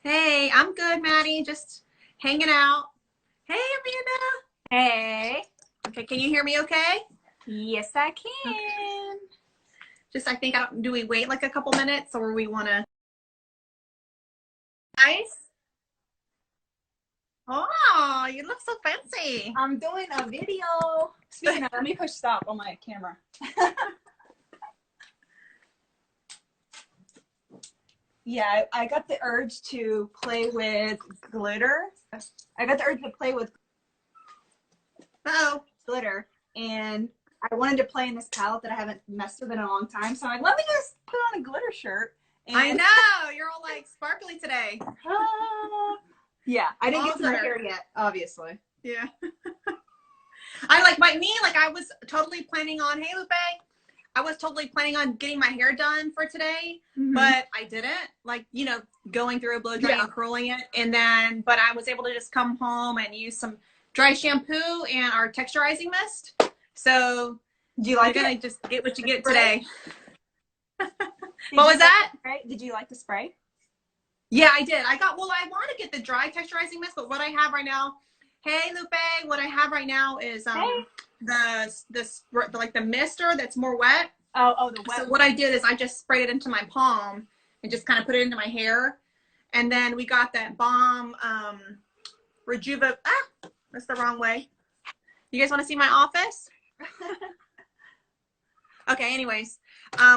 Hey, I'm good, Maddie. Just hanging out. Hey, Amanda. Hey. Okay, can you hear me okay? Yes, I Okay. can. Just, I think, do we wait like a couple minutes or we want to? Nice. Oh, you look so fancy. I'm doing a video. Speaking of, let me push stop on my camera. Yeah, I got the urge to play with glitter. I got the urge to play with Oh, glitter, and I wanted to play in this palette that I haven't messed with in a long time. So I'm like, let me just put on a glitter shirt. I And know. You're all like sparkly today. yeah, I didn't All get to my glitter. hair yet, obviously. Yeah. I like like I was totally planning on, hey, Lupe, I was totally planning on getting my hair done for today, but I didn't. Like, going through a blow dry Yeah. and curling it. But I was able to just come home and use some dry shampoo and our texturizing mist. So Do you you're like going it? to just get what you The get spray? today. Did What you was like the that? spray? Did you like the spray? Yeah, I did. I want to get the dry texturizing mist, but what I have right now, hey, Lupe, what I have right now is Hey. like the mister that's more wet. Oh, the So wet what one. I did is I just sprayed it into my palm and just kind of put it into my hair. And then we got that balm Rejuva. That's the wrong way. You guys want to see my office? Okay, anyways,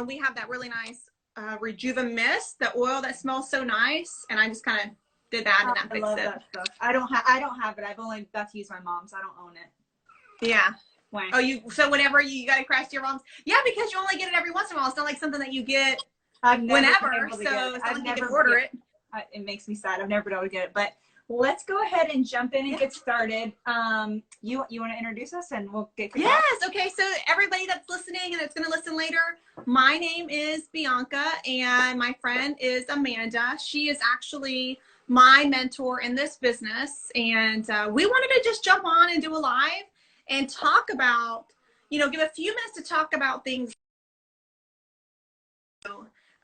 we have that really nice Rejuva mist, the oil that smells so nice. And I just kind of did that and that I fixed love it. that stuff. I don't have it. I've only got to use my mom's. I don't own it. Yeah. Why? Oh, so whenever you got to crash to your mom's. Yeah, because you only get it every once in a while. It's not like something that you get I've never been whenever. able to get it. So it's not I've like you can never order yeah, it. it makes me sad. I've never been able to get it. But let's go ahead and jump in and Yeah. get started. You want to introduce us and we'll get kicked off? Yes. Okay. So everybody that's listening and that's going to listen later, my name is Bianca and my friend is Amanda. She is actually my mentor in this business. And we wanted to just jump on and do a live and talk about, give a few minutes to talk about things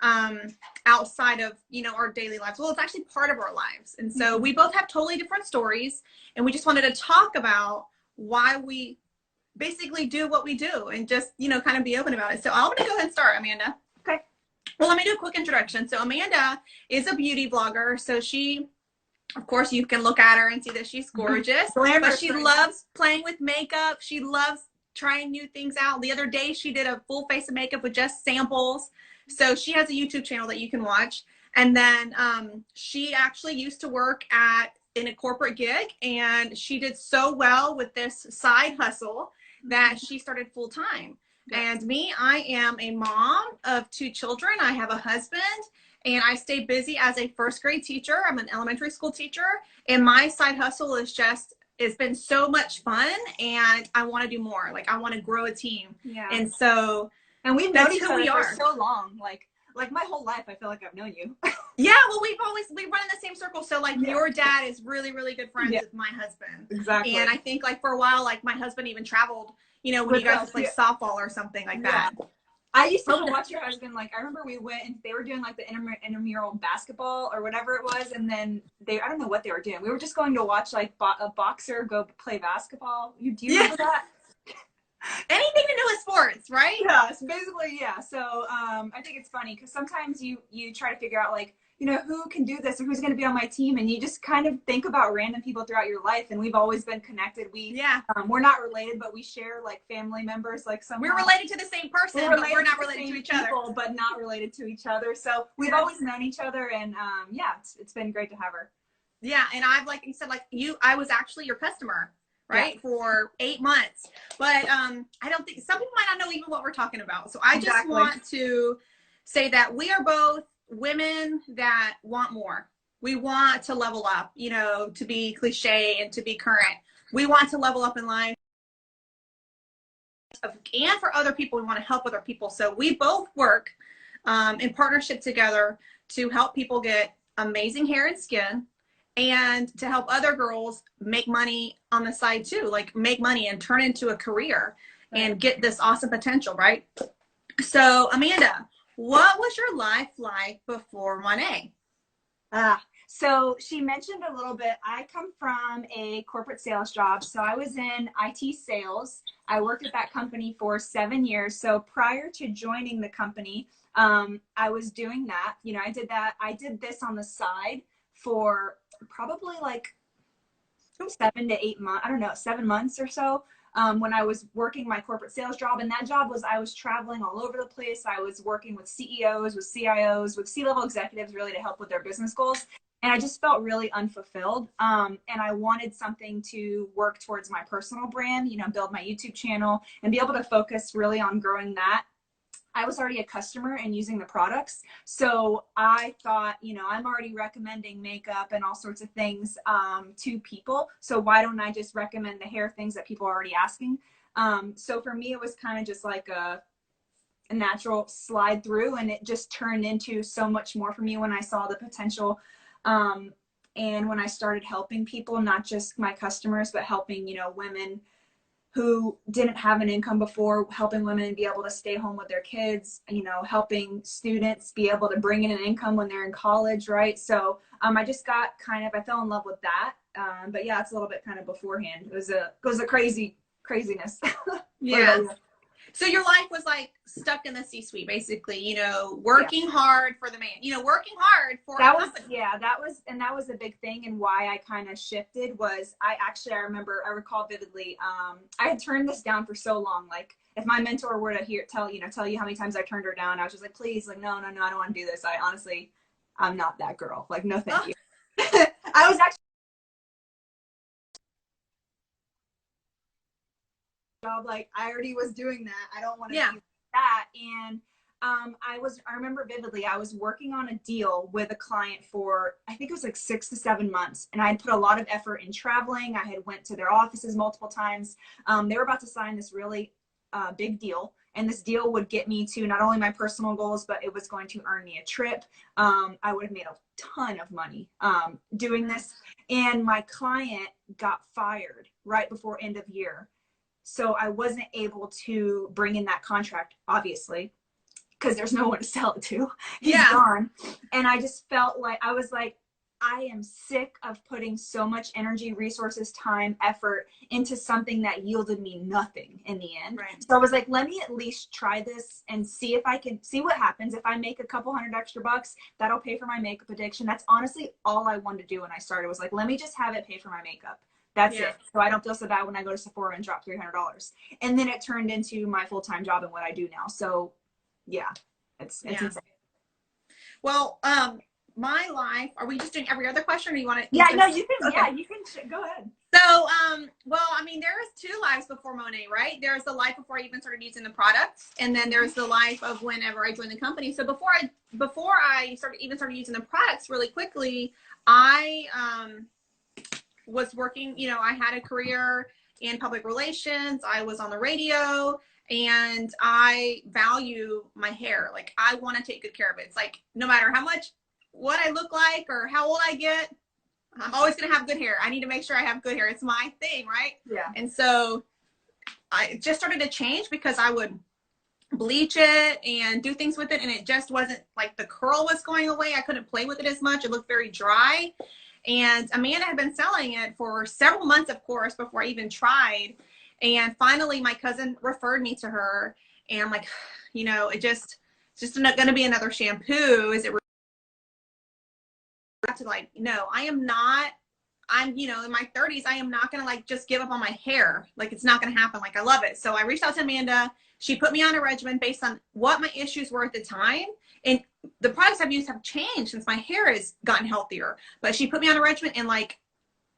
um, outside of, our daily lives. Well, it's actually part of our lives. And so we both have totally different stories. And we just wanted to talk about why we basically do what we do and just, kind of be open about it. So I'm going to go ahead and start, Amanda. Okay. Well, let me do a quick introduction. So Amanda is a beauty blogger. So she, of course, you can look at her and see that she's gorgeous, but she loves playing with makeup. She loves trying new things out. The other day, she did a full face of makeup with just samples. So she has a YouTube channel that you can watch. And then she actually used to work in a corporate gig, and she did so well with this side hustle that she started full time. And me, I am a mom of two children. I have a husband, and I stay busy as a first grade teacher. I'm an elementary school teacher, and my side hustle it's been so much fun, and I want to do more. Like, I want to grow a team. Yeah. And so, and we've known each other for are. so long. Like my whole life, I feel like I've known you. Yeah, well, we run in the same circle. So like your dad is really, really good friends with my husband. Exactly. And I think like for a while, like my husband even traveled, when you guys would play softball or something like that. I used to watch your husband. Like, I remember we went and they were doing like the intramural basketball or whatever it was. And then I don't know what they were doing. We were just going to watch like a boxer go play basketball. Do you remember that? Anything to do with sports, right? Yeah, so basically, yeah. So I think it's funny because sometimes you try to figure out like, who can do this or who's going to be on my team, and you just kind of think about random people throughout your life. And we've always been connected. We're not related, but we share like family members. Like we're related to the same person, but we're not related to each other. But not related to each other. So we've always known each other, and it's been great to have her. Yeah, and I've like you said, like I was actually your customer. Right, for 8 months, but I don't think some people might not know even what we're talking about. So I just want to say that we are both women that want more. We want to level up, to be cliche and to be current. We want to level up in life, and for other people, we want to help other people. So we both work in partnership together to help people get amazing hair and skin, and to help other girls make money on the side too, like make money and turn into a career and get this awesome potential, right? So Amanda, what was your life like before Monet? So she mentioned a little bit, I come from a corporate sales job. So I was in IT sales. I worked at that company for 7 years. So prior to joining the company, I was doing that. You know, I did that. I did this on the side for probably like 7 to 8 months. I don't know, 7 months or so. When I was working my corporate sales job. And that job was, I was traveling all over the place. I was working with CEOs, with CIOs, with C-level executives, really to help with their business goals. And I just felt really unfulfilled. And I wanted something to work towards my personal brand, you know, build my YouTube channel and be able to focus really on growing that. I was already a customer and using the products. So I thought, you know, I'm already recommending makeup and all sorts of things to people. So why don't I just recommend the hair things that people are already asking? So for me, it was kind of just like a natural slide through, and it just turned into so much more for me when I saw the potential. And when I started helping people, not just my customers, but helping, you know, women who didn't have an income before, helping women be able to stay home with their kids, you know, helping students be able to bring in an income when they're in college, right? So I just got kind of, I fell in love with that. But yeah, it's a little bit kind of beforehand. It was a craziness. Yeah. So your life was like stuck in the C-suite, basically, you know, working hard for the man, you know, working hard for that was, yeah, that was a big thing. And why I kind of shifted was I recall vividly, I had turned this down for so long. Like if my mentor were to tell you how many times I turned her down, I was just like, please, like, no, I don't want to do this. I'm not that girl. Like, no, thank you. I was actually job, like I already was doing that. I don't want to do that. And I remember vividly, I was working on a deal with a client for, I think it was like 6 to 7 months. And I had put a lot of effort in traveling. I had went to their offices multiple times. They were about to sign this really big deal. And this deal would get me to not only my personal goals, but it was going to earn me a trip. I would have made a ton of money doing this. And my client got fired right before end of year. So I wasn't able to bring in that contract, obviously, because there's no one to sell it to. He's gone. And I just felt like, I was like, I am sick of putting so much energy, resources, time, effort into something that yielded me nothing in the end. Right. So I was like, let me at least try this and see if I can see what happens. If I make a couple $100 extra, that'll pay for my makeup addiction. That's honestly all I wanted to do when I started, was like, let me just have it pay for my makeup. That's it. So I don't feel so bad when I go to Sephora and drop $300. And then it turned into my full-time job and what I do now. So yeah, it's insane. Well, my life, are we just doing every other question, or you want to? Yeah, no, you can, okay. You can go ahead. So, well, I mean, there is 2 lives before Monet, right? There's the life before I even started using the products, and then there's the life of whenever I joined the company. So before I started using the products, really quickly, I was working, you know, I had a career in public relations. I was on the radio, and I value my hair. Like, I want to take good care of it. It's like, no matter what I look like or how old I get, I'm always going to have good hair. I need to make sure I have good hair. It's my thing, right? Yeah. And so I just started to change, because I would bleach it and do things with it, and it just wasn't, like, the curl was going away. I couldn't play with it as much. It looked very dry. And Amanda had been selling it for several months, of course, before I even tried. And finally, my cousin referred me to her. And I'm like, you know, it's just not going to be another shampoo. Is it? To like, no, I'm, you know, in my 30s, I am not going to like just give up on my hair. Like, it's not going to happen. Like, I love it. So I reached out to Amanda. She put me on a regimen based on what my issues were at the time. And the products I've used have changed since my hair has gotten healthier. But she put me on a regimen, and like,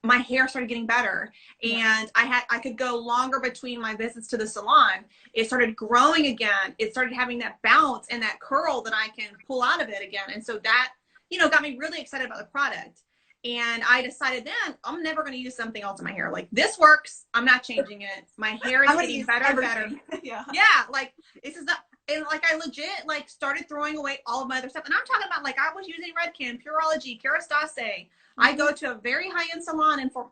my hair started getting better. And I could go longer between my visits to the salon. It started growing again. It started having that bounce and that curl that I can pull out of it again. And so that, you know, got me really excited about the product. And I decided then, I'm never going to use something else in my hair. Like, this works. I'm not changing it. My hair is getting better and better. Yeah. Like, this is not, and like, I legit like started throwing away all of my other stuff. And I'm talking about, like, I was using Redken, Pureology, Kerastase. I go to a very high-end salon, and from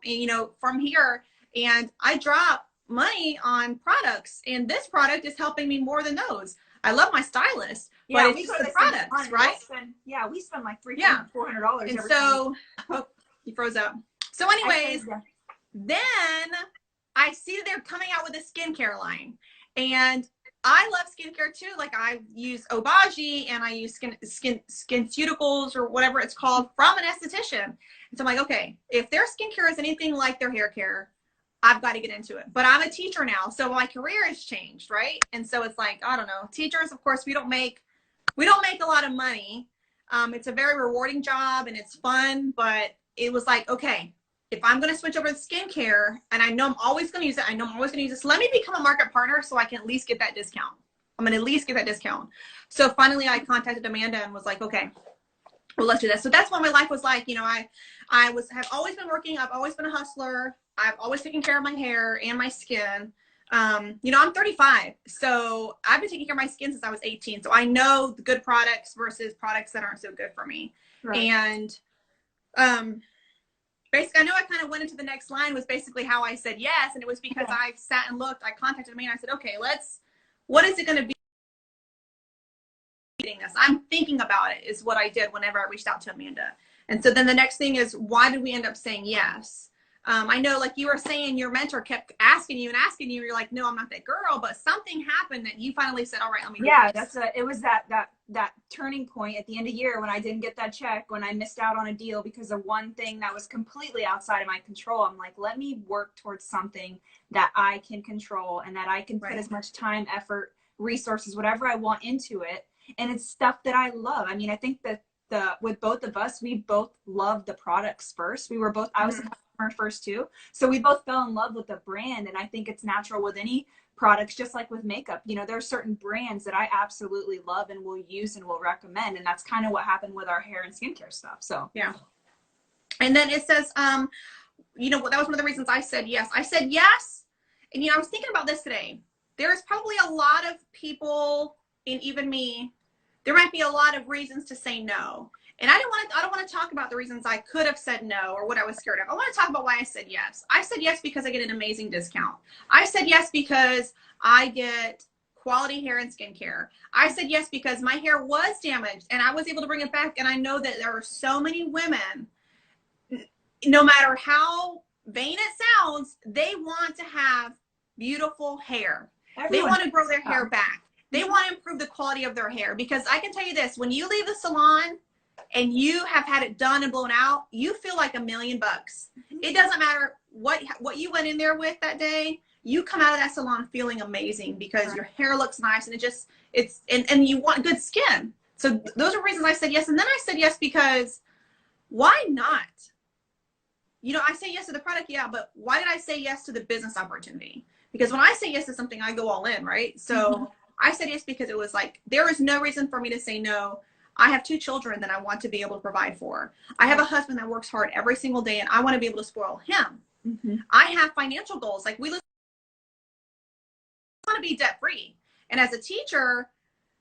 here, and I drop money on products, and this product is helping me more than those. I love my stylist, Yeah, but it's just the products, right? We spend like $300-$400 And every so, oh, you froze up. So anyways, then I see that they're coming out with a skincare line, and I love skincare too. Like I use Obagi and I use SkinCeuticals or whatever it's called from an esthetician. And so I'm like, okay, if their skincare is anything like their hair care, I've got to get into it. But I'm a teacher now, so my career has changed, right? And so it's like, I don't know. Teachers, of course, we don't make a lot of money. It's a very rewarding job and it's fun, but it was like, okay, if I'm going to switch over to skincare and I know I'm always going to use it, so let me become a market partner so I can at least get that discount. I'm going to at least get that discount. So finally I contacted Amanda and was like, okay, well, let's do this. So that's what my life was like. You know, I have always been working. I've always been a hustler. I've always taken care of my hair and my skin. You know, I'm 35, so I've been taking care of my skin since I was 18. So I know the good products versus products that aren't so good for me. Right. And basically, I know I kind of went into the next line was basically how I said yes. And it was because I sat and looked, I contacted me and I said, okay, what is it going to be? I'm thinking about it is what I did whenever I reached out to Amanda. And so then the next thing is, why did we end up saying yes? I know, like you were saying, your mentor kept asking you. You're like, no, I'm not that girl. But something happened that you finally said, all right, let me do this. It was that turning point at the end of the year when I didn't get that check, when I missed out on a deal because of one thing that was completely outside of my control. I'm like, let me work towards something that I can control and that I can put as much time, effort, resources, whatever I want into it. And it's stuff that I love. I mean, I think that with both of us, we both loved the products first. We were both, I was a customer first too. So we both fell in love with the brand. And I think it's natural with any products, just like with makeup. You know, there are certain brands that I absolutely love and will use and will recommend. And that's kind of what happened with our hair and skincare stuff. So yeah. And then it says, you know, that was one of the reasons I said yes. I said yes. And, you know, I was thinking about this today. There's probably a lot of people, and even me, there might be a lot of reasons to say no. And I don't want to talk about the reasons I could have said no or what I was scared of. I want to talk about why I said yes. I said yes because I get an amazing discount. I said yes because I get quality hair and skincare. I said yes because my hair was damaged and I was able to bring it back. And I know that there are so many women, no matter how vain it sounds, they want to have beautiful hair. They want to grow their hair back. They want to improve the quality of their hair, because I can tell you this, when you leave the salon and you have had it done and blown out, you feel like $1 million. It doesn't matter what you went in there with that day. You come out of that salon feeling amazing because your hair looks nice and and you want good skin. So those are reasons I said yes. And then I said yes because why not? You know, I say yes to the product, yeah, but why did I say yes to the business opportunity? Because when I say yes to something, I go all in, right? So I said yes because it was like, there is no reason for me to say no. I have 2 children that I want to be able to provide for. I have a husband that works hard every single day and I want to be able to spoil him. I have financial goals. Like, we want to be debt free. And as a teacher,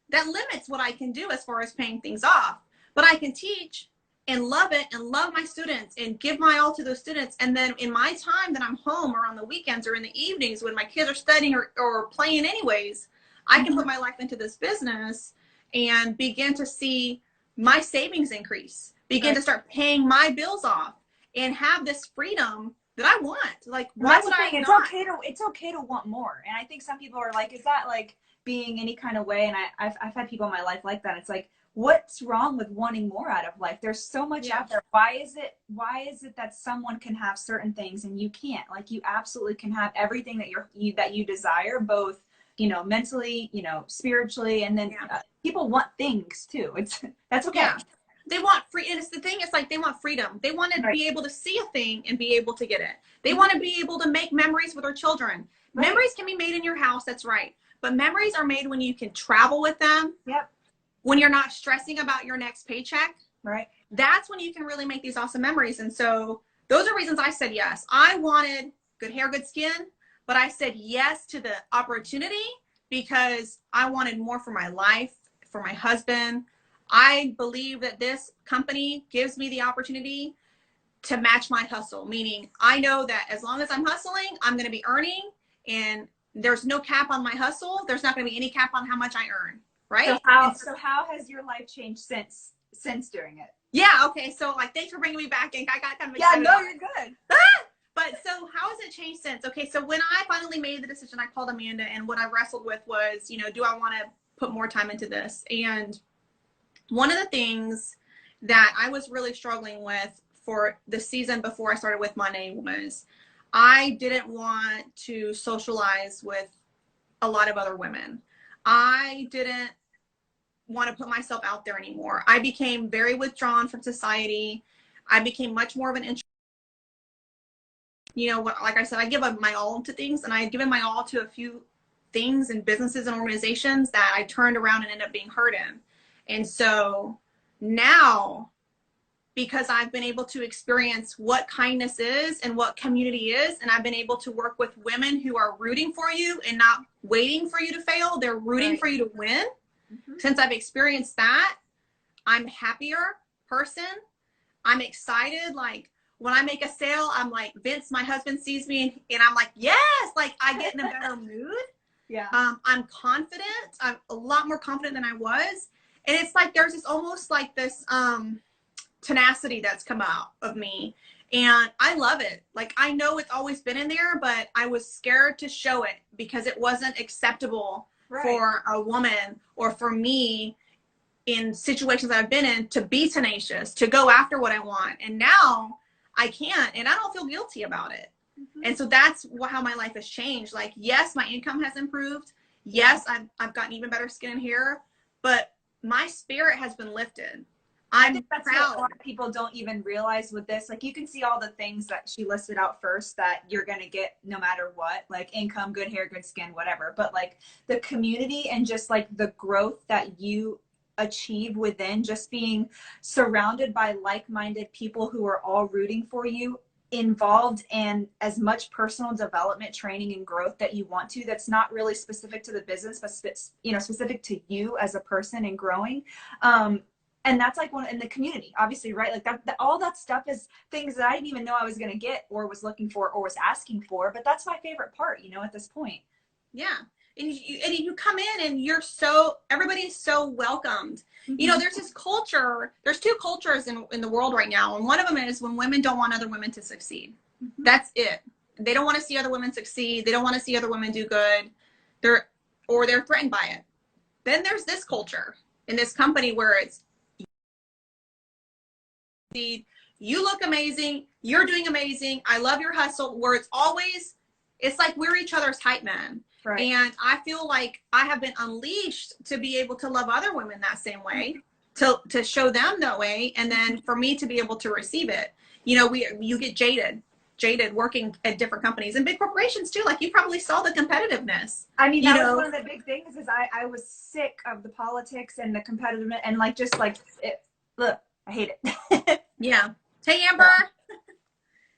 that limits what I can do as far as paying things off. But I can teach and love it and love my students and give my all to those students. And then in my time that I'm home or on the weekends or in the evenings when my kids are studying or playing anyways, I can put my life into this business and begin to see my savings increase, begin to start paying my bills off and have this freedom that I want. Like, why would I not? It's okay to want more. And I think some people are like, is that like being any kind of way? And I've had people in my life like that. It's like, what's wrong with wanting more out of life? There's so much out there. Why is it that someone can have certain things and you can't? Like, you absolutely can have everything that you desire, both, you know, mentally, you know, spiritually, and then people want things too. That's okay. Yeah. They want free, and it's the thing, it's like they want freedom. They want to be able to see a thing and be able to get it. They want to be able to make memories with their children. Memories can be made in your house, that's right. But memories are made when you can travel with them. When you're not stressing about your next paycheck. That's when you can really make these awesome memories. And so those are reasons I said yes. I wanted good hair, good skin, but I said yes to the opportunity because I wanted more for my life, for my husband. I believe that this company gives me the opportunity to match my hustle, meaning I know that as long as I'm hustling, I'm going to be earning, and there's no cap on my hustle. There's not going to be any cap on how much I earn. right? So how has your life changed since doing it? Yeah. Okay. So like, thanks for bringing me back, and I got kind of excited. Yeah. No, you're good. But so how has it changed since? Okay. So when I finally made the decision, I called Amanda, and what I wrestled with was, do I want to put more time into this? And one of the things that I was really struggling with for the season before I started with Monday was I didn't want to socialize with a lot of other women. I didn't want to put myself out there anymore. I became very withdrawn from society. I became much more of an introvert. Like I said, I give up my all to things, and I've given my all to a few things and businesses and organizations that I turned around and ended up being hurt in. And so now, because I've been able to experience what kindness is and what community is, and I've been able to work with women who are rooting for you and not waiting for you to fail, they're rooting for you to win. Since I've experienced that, I'm a happier person. I'm excited. Like, when I make a sale, I'm like, Vince, my husband, sees me, and I'm like, yes, like I get in a better mood. Yeah. I'm confident. I'm a lot more confident than I was. And it's like there's this almost like this tenacity that's come out of me. And I love it. Like, I know it's always been in there, but I was scared to show it because it wasn't acceptable for a woman or for me in situations that I've been in to be tenacious, to go after what I want. And now I can't, and I don't feel guilty about it. And so that's how my life has changed. Like, yes, my income has improved. Yes, I've gotten even better skin and hair, but my spirit has been lifted. I think that's proud. what a lot of people don't even realize with this. Like, you can see all the things that she listed out first that you're going to get no matter what, like income, good hair, good skin, whatever. But like the community and just like the growth that you achieve within just being surrounded by like-minded people who are all rooting for you, involved in as much personal development training and growth that you want to, that's not really specific to the business, but specific to you as a person and growing. And that's like one in the community, obviously, right? Like that all that stuff is things that I didn't even know I was going to get or was looking for or was asking for. But that's my favorite part, at this point. Yeah. And you come in and everybody's so welcomed. There's this culture, there's two cultures in the world right now. And one of them is when women don't want other women to succeed. That's it. They don't want to see other women succeed. They don't want to see other women do good. They're threatened by it. Then there's this culture in this company where it's, you look amazing, you're doing amazing, I love your hustle, where it's like we're each other's hype man. Right. And I feel like I have been unleashed to be able to love other women that same way, to show them that way, and then for me to be able to receive it. You get jaded working at different companies and big corporations too. Like, you probably saw the competitiveness. I mean, that was one of the big things is I was sick of the politics and the competitiveness and like just like look, I hate it. Yeah. Hey, Amber.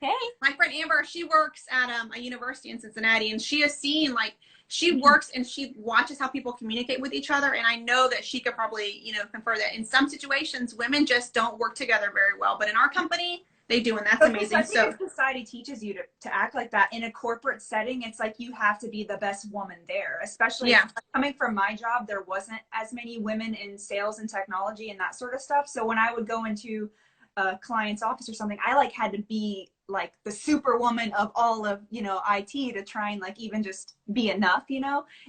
Hey. My friend Amber, she works at a university in Cincinnati, and she has seen, like, she works and she watches how people communicate with each other. And I know that she could probably, confer that in some situations, women just don't work together very well. But in our company, they do, and that's amazing. I think if society teaches you to act like that in a corporate setting, it's like you have to be the best woman there, especially coming from my job. There wasn't as many women in sales and technology and that sort of stuff. So when I would go into a client's office or something, I had to be like the superwoman of all of, IT to try and like even just be enough, and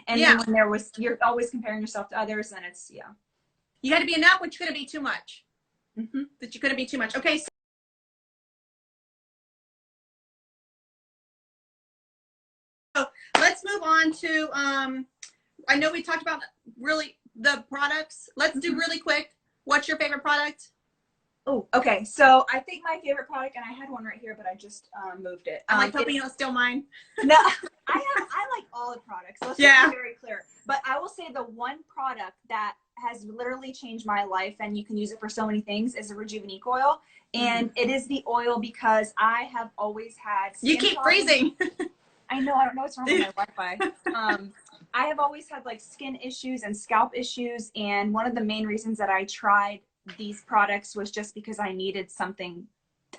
then when you're always comparing yourself to others, and it's, you got to be enough, but you couldn't be too much. That you couldn't be too much. Okay. So let's move on to, I know we talked about really the products. Let's do really quick. What's your favorite product? Oh, okay. So I think my favorite product, and I had one right here, but I just moved it. I'm hoping you don't steal mine. No, I like all the products. So let's just be very clear. But I will say the one product that has literally changed my life, and you can use it for so many things, is the Rejuvenique oil. And it is the oil because I have always had skin You keep problems. freezing. I know. I don't know what's wrong with my Wi-Fi. I have always had like skin issues and scalp issues. And one of the main reasons that I tried these products was just because I needed something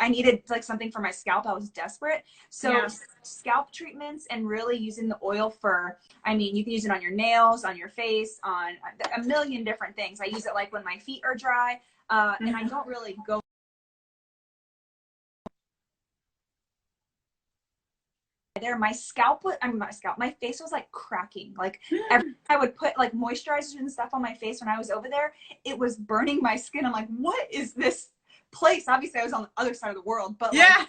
I needed like something for my scalp. I was desperate. So Yeah. scalp treatments and really using the oil for, I mean, you can use it on your nails, on your face, on a million different things. I use it like when my feet are dry, and I don't really go there. My scalp was, I mean, my face was like cracking. Like every time I would put like moisturizers and stuff on my face when I was over there, it was burning my skin. I'm like, what is this place? Obviously I was on the other side of the world, but Yeah.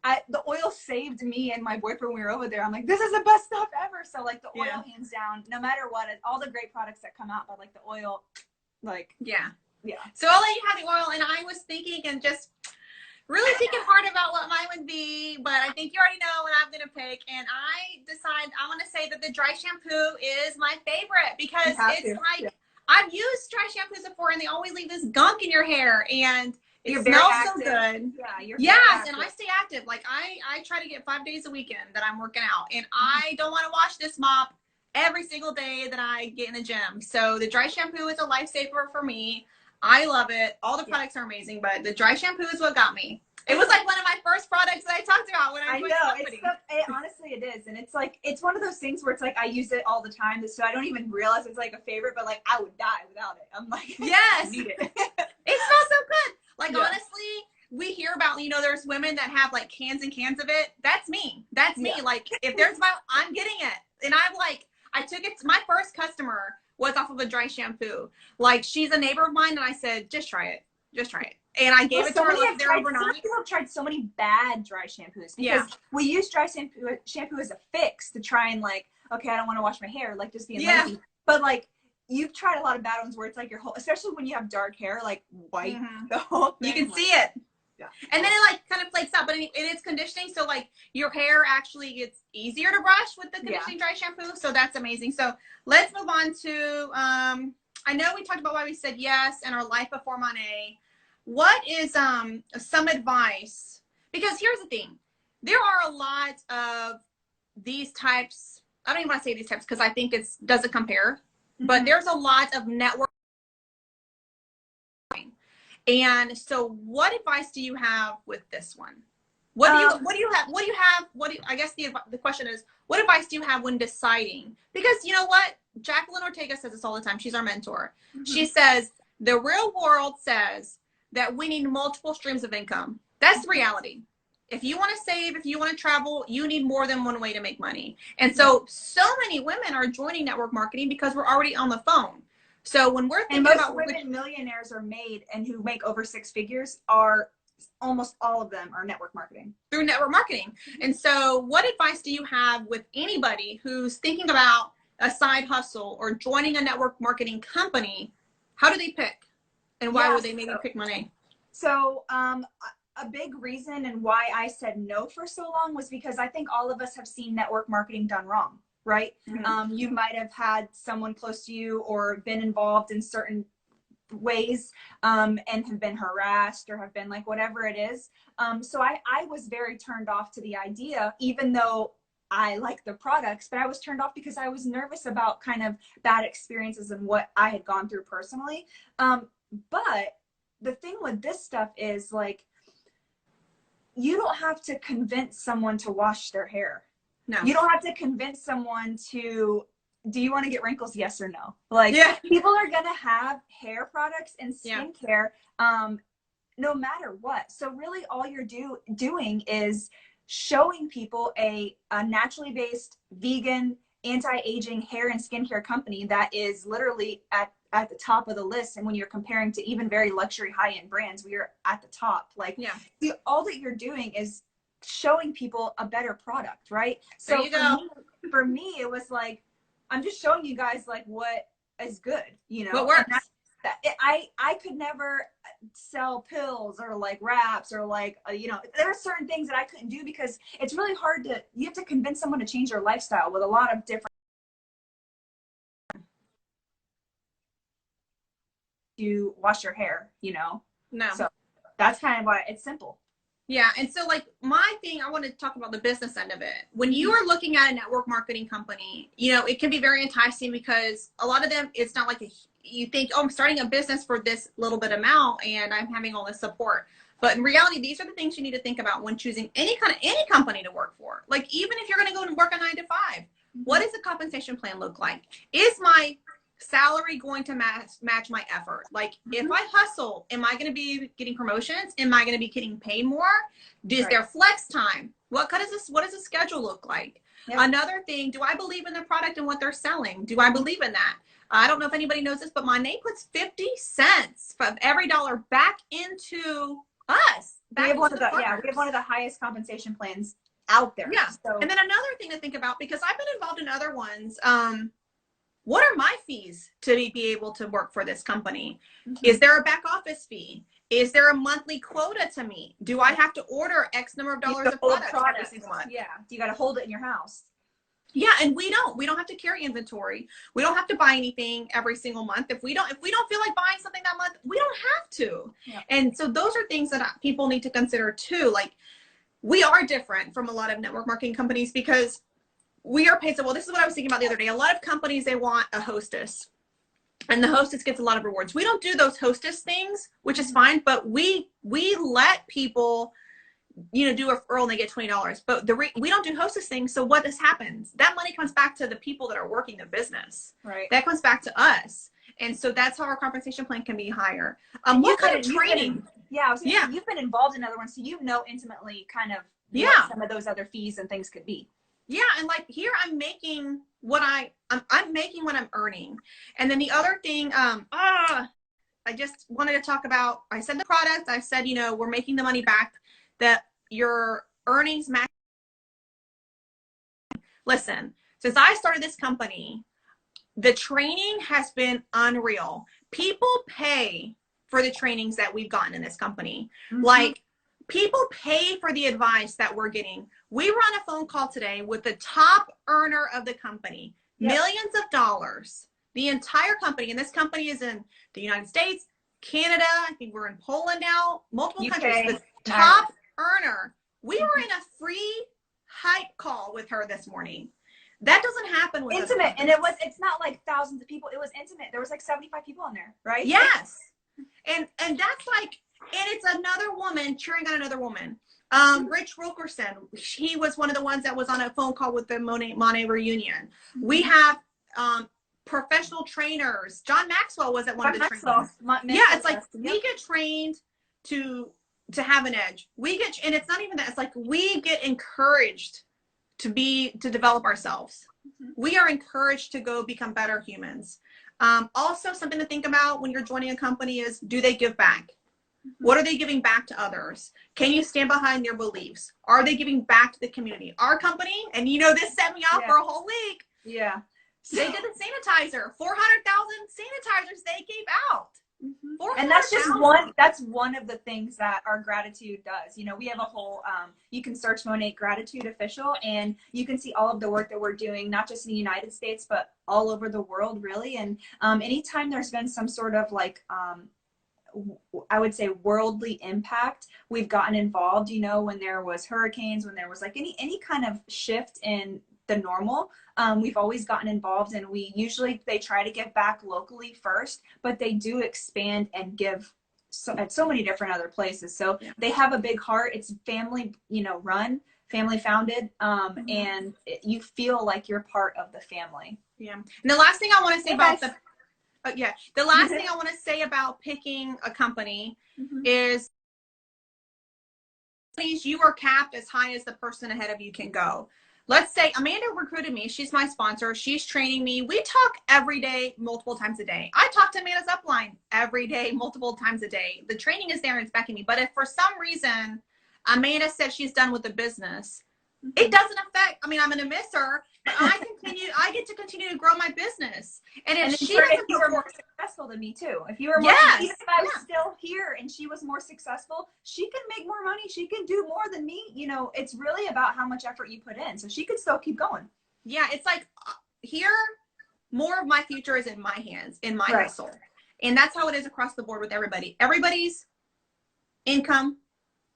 like the oil saved me and my boyfriend when we were over there. I'm like, this is the best stuff ever. So like the oil, hands down, no matter what, all the great products that come out, but like the oil, like, Yeah. yeah. So I'll let you have the oil, and I was thinking and just really thinking hard about what mine would be, but I think you already know what I'm gonna pick, and I decide I want to say that the dry shampoo is my favorite because it's like I've used dry shampoos before, and they always leave this gunk in your hair, and it smells so good. Yeah, yes, and I stay active. Like I try to get 5 days a weekend that I'm working out, and I don't want to wash this mop every single day that I get in the gym. So the dry shampoo is a lifesaver for me. I love it. All the products are amazing, but the dry shampoo is what got me. It was like one of my first products that I talked about when I quit the company. Honestly, it is. And it's like, it's one of those things where it's like, I use it all the time. So I don't even realize it's like a favorite, but like I would die without it. I'm like, yes, I need it. It smells so good. Like, honestly, we hear about, you know, there's women that have like cans and cans of it. That's me. That's me. Like if there's I'm getting it. And I'm like, I took it to my first customer was off of a dry shampoo. Like she's a neighbor of mine, and I said, just try it. Just try it. And I gave it to her like there overnight. Some people have tried so many bad dry shampoos because we use dry shampoo as a fix to try and like, okay, I don't want to wash my hair, like just being lazy. But like you've tried a lot of bad ones where it's like your whole, especially when you have dark hair, like white, the whole thing. You can see it. Yeah. And then it like kind of flakes out, but it is conditioning. So like your hair actually gets easier to brush with the conditioning dry shampoo. So that's amazing. So let's move on to, I know we talked about why we said yes and our life before Monat. What is some advice? Because here's the thing. There are a lot of these types. I don't even want to say these types because I think it doesn't compare. But there's a lot of network. And so what advice do you have with this one? What do you have? I guess the question is, what advice do you have when deciding? Because you know what? Jacqueline Ortega says this all the time. She's our mentor. She says, the real world says that we need multiple streams of income. That's the reality. If you want to save, if you want to travel, you need more than one way to make money. And so many women are joining network marketing because we're already on the phone. So when we're thinking about women millionaires are made and who make over 6 figures are almost all of them are network marketing. Through network marketing. And so what advice do you have with anybody who's thinking about a side hustle or joining a network marketing company? How do they pick? And why would they maybe pick Monat? So a big reason and why I said no for so long was because I think all of us have seen network marketing done wrong. Right? You might have had someone close to you or been involved in certain ways and have been harassed or have been like whatever it is. So I was very turned off to the idea, even though I like the products, but I was turned off because I was nervous about kind of bad experiences and what I had gone through personally. But the thing with this stuff is like, you don't have to convince someone to wash their hair. No. You don't have to convince someone to, do you want to get wrinkles? Yes or no? Like people are going to have hair products and skincare no matter what. So really all you're doing is showing people a naturally based vegan anti-aging hair and skincare company that is literally at the top of the list. And when you're comparing to even very luxury high-end brands, we are at the top. Like all that you're doing is showing people a better product, right? So for me, it was like, I'm just showing you guys like what is good, you know. What works. I could never sell pills or like wraps or like you know, there are certain things that I couldn't do because it's really hard to, you have to convince someone to change their lifestyle with a lot of different to wash your hair, you know. So that's kind of why it's simple. Yeah. And so like my thing, I want to talk about the business end of it. When you are looking at a network marketing company, you know, it can be very enticing because a lot of them, it's not like you think, oh, I'm starting a business for this little bit amount and I'm having all this support. But in reality, these are the things you need to think about when choosing any company to work for. Like, even if you're going to go and work a 9 to 5, what does the compensation plan look like? Is my salary going to match my effort? Like, if I hustle, am I going to be getting promotions? Am I going to be getting paid more? Is there flex time? What does the schedule look like? Yep. Another thing, do I believe in the product and what they're selling? Do I believe in that? I don't know if anybody knows this, but Monat puts 50 cents of every dollar back into us. We have one of the highest compensation plans out there. Yeah. So. And then another thing to think about, because I've been involved in other ones, what are my fees to be able to work for this company? Is there a back office fee? Is there a monthly quota to meet? Do I have to order X number of dollars of products every single month? Yeah. You got to hold it in your house. Yeah, and we don't have to carry inventory. We don't have to buy anything every single month. If we don't feel like buying something that month, we don't have to. Yeah. And so those are things that people need to consider too. Like, we are different from a lot of network marketing companies because we are paid. So, well, this is what I was thinking about the other day. A lot of companies, they want a hostess, and the hostess gets a lot of rewards. We don't do those hostess things, which is fine, but we let people, do a referral and they get $20. But we don't do hostess things. So what happens? That money comes back to the people that are working the business. Right. That comes back to us. And so that's how our compensation plan can be higher. What kind of training? You've been involved in other ones, so you know intimately kind of what some of those other fees and things could be. Yeah, and like here I'm making what I'm making what I'm earning. And then the other thing, I just wanted to talk about, I said the product, I said, we're making the money back, that your earnings match. Listen, since I started this company, the training has been unreal. People pay for the trainings that we've gotten in this company. Like, people pay for the advice that we're getting. We were on a phone call today with the top earner of the company, millions of dollars, the entire company. And this company is in the United States, Canada. I think we're in Poland now, multiple countries. The top earner. We were in a free hype call with her this morning. That doesn't happen with intimate. And it's not like thousands of people. It was intimate. There was like 75 people in there, right? Yes. And that's like, and it's another woman cheering on another woman. Rich Wilkerson, he was one of the ones that was on a phone call with the Monat reunion. We have professional trainers. John Maxwell was at one of the trainings. It's like we get trained to have an edge. And it's not even that. It's like we get encouraged to develop ourselves. We are encouraged to go become better humans. Also, something to think about when you're joining a company is, do they give back? What are they giving back to others? Can you stand behind their beliefs? Are they giving back to the community? Our company, and this set me off for a whole week. Yeah. They did the sanitizer, 400,000 sanitizers they gave out. And that's one of the things that our gratitude does. We have a whole, you can search Monat Gratitude Official, and you can see all of the work that we're doing, not just in the United States, but all over the world, really. And anytime there's been some sort of like, I would say worldly impact, we've gotten involved, when there was hurricanes, when there was like any kind of shift in the normal, we've always gotten involved, and they try to give back locally first, but they do expand and give at so many different other places. So they have a big heart. It's family, run, family founded, and you feel like you're part of the family. Yeah. And the last thing I want to say about the last thing I want to say about picking a company is you are capped as high as the person ahead of you can go. Let's say Amanda recruited me. She's my sponsor. She's training me. We talk every day, multiple times a day. I talk to Amanda's upline every day, multiple times a day. The training is there and it's backing me. But if for some reason Amanda said she's done with the business, it doesn't affect, I'm going to miss her, but I get to continue to grow my business. And if she were more successful than me too, if you were more, even if I was still here and she was more successful, she can make more money. She can do more than me. It's really about how much effort you put in. So she could still keep going. Yeah. It's like here, more of my future is in my hands, in my hustle. And that's how it is across the board with everybody. Everybody's income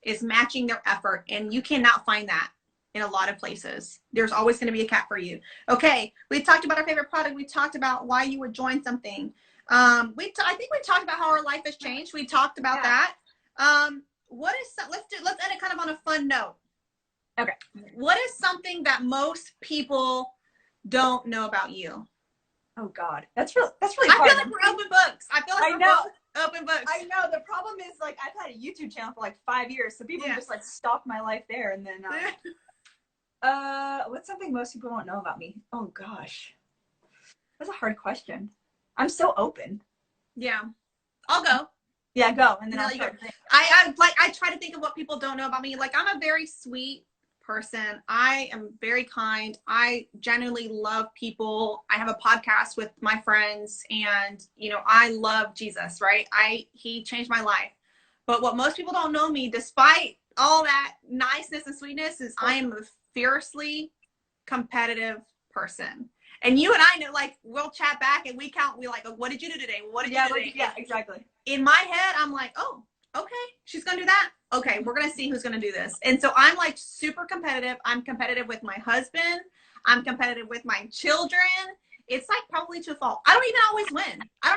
is matching their effort, and you cannot find that in a lot of places. There's always going to be a cap for you. Okay, we talked about our favorite product. We talked about why you would join something. I think we talked about how our life has changed. We talked about that. What fun note. Okay. What is something that most people don't know about you? Oh God, that's really I hard. feel like we're open books. I feel like we're both open books. I know. The problem is, like, I've had a YouTube channel for like 5 years, so people just like stalk my life there, and then what's something most people don't know about me? Oh gosh, that's a hard question. I'm so open. Yeah, I'll go. Yeah, go, and then I'll go. I try to think of what people don't know about me. Like, I'm a very sweet person. I am very kind. I genuinely love people. I have a podcast with my friends, and I love Jesus, right? He changed my life. But what most people don't know me, despite all that niceness and sweetness, is I am a fiercely competitive person. And you and I know, like, we'll chat back and we like, what did you do today? What did you do today? Yeah, exactly. In my head, I'm like, oh, okay, she's gonna do that. Okay, we're gonna see who's gonna do this. And so I'm like super competitive. I'm competitive with my husband. I'm competitive with my children. It's like probably to a fault. I don't even always win. I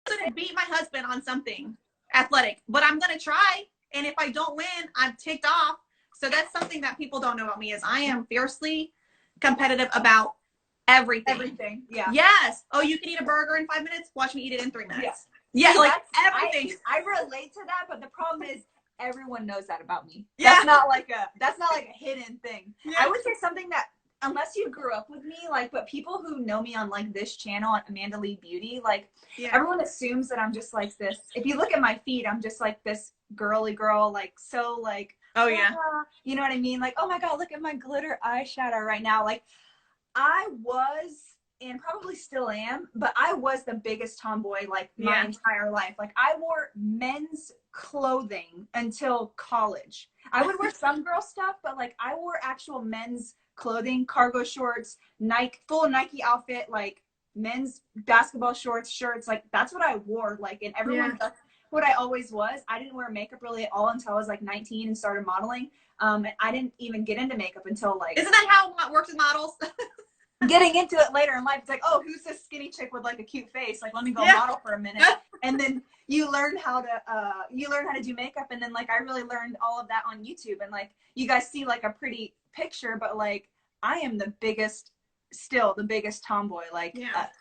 don't even beat my husband on something athletic, but I'm gonna try. And if I don't win, I'm ticked off. So that's something that people don't know about me, is I am fiercely competitive about everything. Everything. Yeah. Yes. Oh, you can eat a burger in 5 minutes? Watch me eat it in 3 minutes. Yeah, like everything. I relate to that, but the problem is everyone knows that about me. Yeah. That's not like a hidden thing. Yeah. I would say something that, unless you grew up with me, like, but people who know me on like this channel, on Amanda Lee Beauty, like, everyone assumes that I'm just like this. If you look at my feed, I'm just like this girly girl, like, so like, oh yeah, you know what I mean? Like, oh my God, look at my glitter eyeshadow right now. Like, I was, and probably still am, but I was the biggest tomboy like my entire life. Like, I wore men's clothing until college. I would wear some girl stuff, but like, I wore actual men's clothing, cargo shorts, Nike, full Nike outfit, like men's basketball shorts, shirts. Like, that's what I wore. Like, and everyone, that's what I always was. I didn't wear makeup really at all until I was like 19 and started modeling. And I didn't even get into makeup until like. Isn't that how it works with models? Getting into it later in life, it's like, oh, who's this skinny chick with like a cute face? Like, let me go model for a minute. And then you learn how to do makeup, and then like I really learned all of that on YouTube. And like, you guys see like a pretty picture, but like, I am still the biggest tomboy, like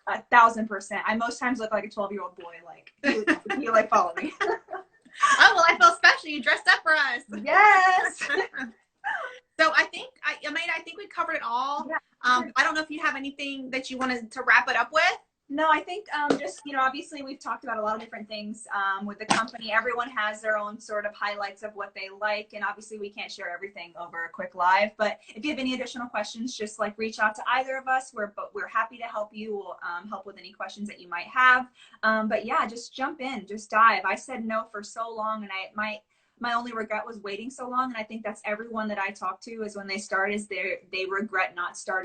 1,000%. I most times look like a 12-year-old boy. Like, you like follow me. Oh, well, I feel special. You dressed up for us. Yes. So I think we covered it all. Yeah. I don't know if you have anything that you wanted to wrap it up with. No, I think just, obviously we've talked about a lot of different things with the company. Everyone has their own sort of highlights of what they like. And obviously we can't share everything over a quick live. But if you have any additional questions, just like reach out to either of us. We're happy to help you. We'll help with any questions that you might have. But yeah, just jump in, just dive. I said no for so long, and my only regret was waiting so long. And I think that's everyone that I talk to, is when they start, is they regret not starting.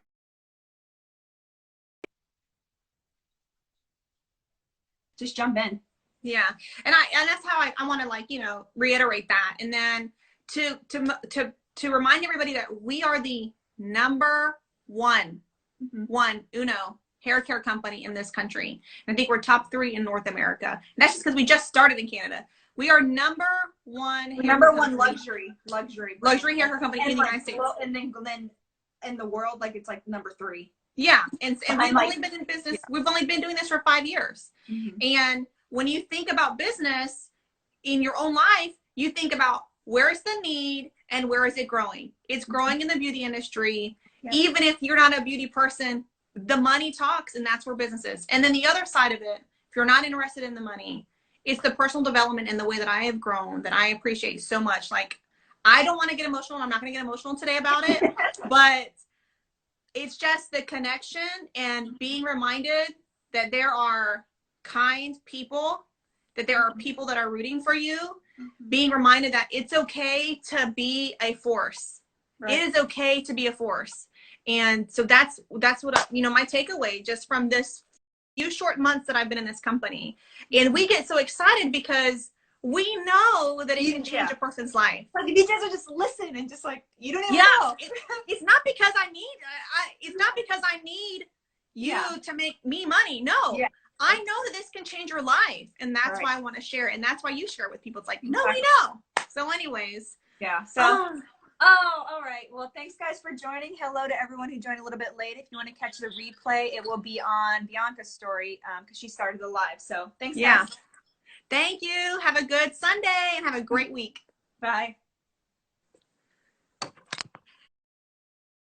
Just jump in. Yeah. And that's how I want to reiterate that. And then to remind everybody that we are the number one uno hair care company in this country. And I think we're top 3 in North America. And that's just because we just started in Canada. We are number one luxury hair care company in the United States. And then in the world, like, it's like number 3. Yeah. And we've only been in business. Yeah. We've only been doing this for 5 years. Mm-hmm. And when you think about business in your own life, you think about, where is the need and where is it growing? It's growing in the beauty industry. Yeah. Even if you're not a beauty person, the money talks, and that's where business is. And then the other side of it, if you're not interested in the money, it's the personal development and the way that I have grown that I appreciate so much. Like, I don't want to get emotional. I'm not going to get emotional today about it, but it's just the connection and being reminded that there are kind people, that there are people that are rooting for you, being reminded that it's okay to be a force. Right. It is okay to be a force. And so that's what, my takeaway just from this few short months that I've been in this company. And we get so excited because we know that it can change a person's life. Like, if you guys are just listening and just like, you don't even know. It's not because I need you to make me money. No. Yeah. I know that this can change your life, and that's why I want to share it, and that's why you share it with people. It's like, no, we know. So anyways. Yeah. So. Oh, all right. Well, thanks guys for joining. Hello to everyone who joined a little bit late. If you want to catch the replay, it will be on Bianca's story because she started the live. So thanks, guys. Thank you. Have a good Sunday and have a great week. Bye.